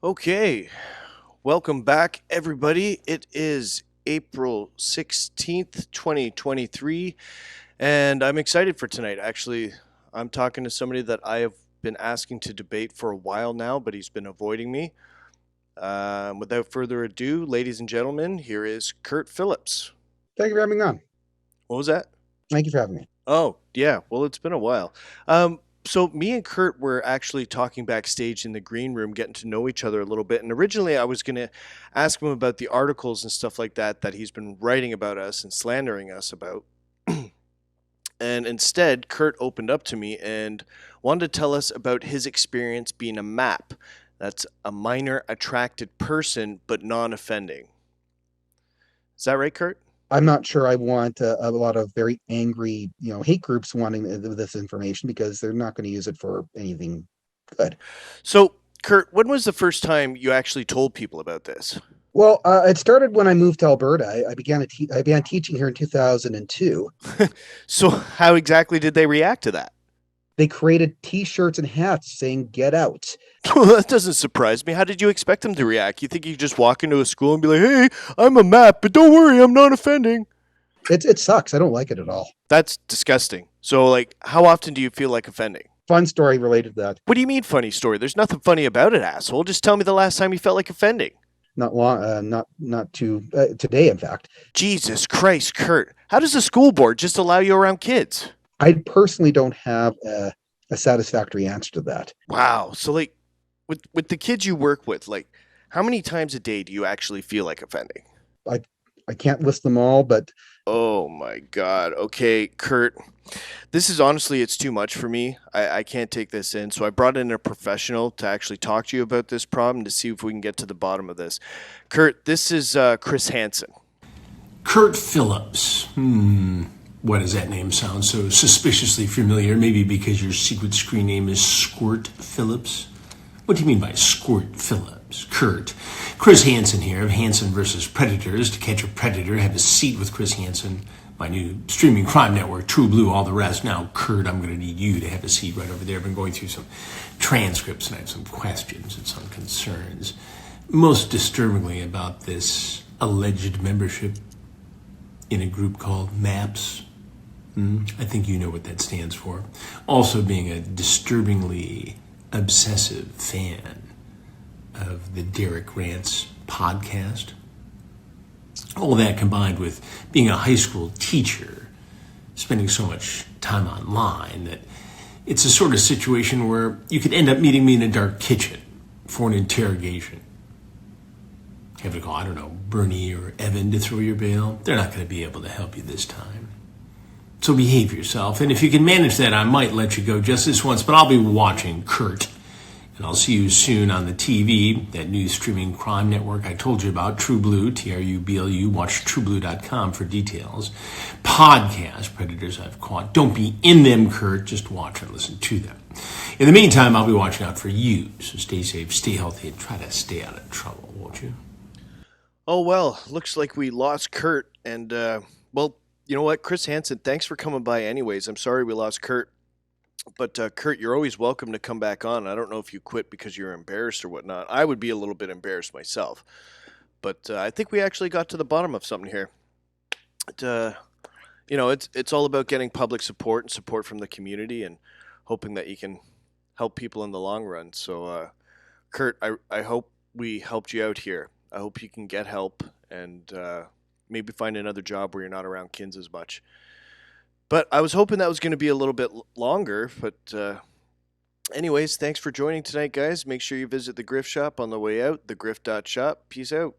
Okay, welcome back, everybody. It is April 16th, 2023, and I'm excited for tonight. Actually, I'm talking to somebody that I have been asking to debate for a while now, but he's been avoiding me. Without further ado, ladies and gentlemen, here is Kurt Phillips. Thank you for having me on. What was that? Thank you for having me. Oh, yeah. Well, it's been a while. So me and Kurt were actually talking backstage in the green room, getting to know each other a little bit. And originally, I was going to ask him about the articles and stuff like that he's been writing about us and slandering us about. And instead, Kurt opened up to me and wanted to tell us about his experience being a MAP. That's a minor attracted person, but non-offending. Is that right, Kurt? I'm not sure I want a lot of very angry, hate groups wanting this information because they're not going to use it for anything good. So, Kurt, when was the first time you actually told people about this? Well, it started when I moved to Alberta. I began teaching here in 2002. So, how exactly did they react to that? They created T-shirts and hats saying "Get out." Well, that doesn't surprise me. How did you expect them to react? You think you just walk into a school and be like, "Hey, I'm a map, but don't worry, I'm not offending." It sucks. I don't like it at all. That's disgusting. So, like, how often do you feel like offending? Fun story related to that. What do you mean, funny story? There's nothing funny about it, asshole. Just tell me the last time you felt like offending. Not long, not too today, in fact. Jesus Christ, Kurt. How does the school board just allow you around kids? I personally don't have a satisfactory answer to that. Wow. So, like, with the kids you work with, like, how many times a day do you actually feel like offending? I I can't list them all, but Oh my God. Okay, Kurt. This is honestly, it's too much for me. I can't take this in. So I brought in a professional to actually talk to you about this problem to see if we can get to the bottom of this. Kurt, this is Chris Hansen. Kurt Phillips. Why does that name sound so suspiciously familiar? Maybe because your secret screen name is Squirt Phillips? What do you mean by Squirt Phillips? Kurt. Chris Hansen here of Hansen versus Predators. To catch a predator, have a seat with Chris Hansen. My new streaming crime network, True Blue, all the rest. Now, Kurt, I'm going to need you to have a seat right over there. I've been going through some transcripts and I have some questions and some concerns. Most disturbingly about this alleged membership in a group called MAPS. I think you know what that stands for. Also being a disturbingly obsessive fan of the Derek Rants podcast. All that combined with being a high school teacher, spending so much time online that it's a sort of situation where you could end up meeting me in a dark kitchen for an interrogation. Have to call, I don't know, Bernie or Evan to throw your bail. They're not going to be able to help you this time. So behave yourself. And if you can manage that, I might let you go just this once, but I'll be watching Kurt. And I'll see you soon on the TV, that new streaming crime network I told you about, True Blue, TRUBLU. Watch trueblue.com for details. Podcast, Predators I've Caught. Don't be in them, Kurt. Just watch and listen to them. In the meantime, I'll be watching out for you. So stay safe, stay healthy, and try to stay out of trouble, won't you? Oh, well, looks like we lost Kurt. And, well, you know what? Chris Hansen, thanks for coming by anyways. I'm sorry we lost Kurt. But Kurt, you're always welcome to come back on. I don't know if you quit because you're embarrassed or whatnot. I would be a little bit embarrassed myself. But I think we actually got to the bottom of something here. It, it's all about getting public support and support from the community and hoping that you can help people in the long run. So, Kurt, I hope we helped you out here. I hope you can get help and maybe find another job where you're not around kids as much. But I was hoping that was going to be a little bit longer. But anyways, thanks for joining tonight, guys. Make sure you visit the Grift Shop on the way out, thegrift.shop. Peace out.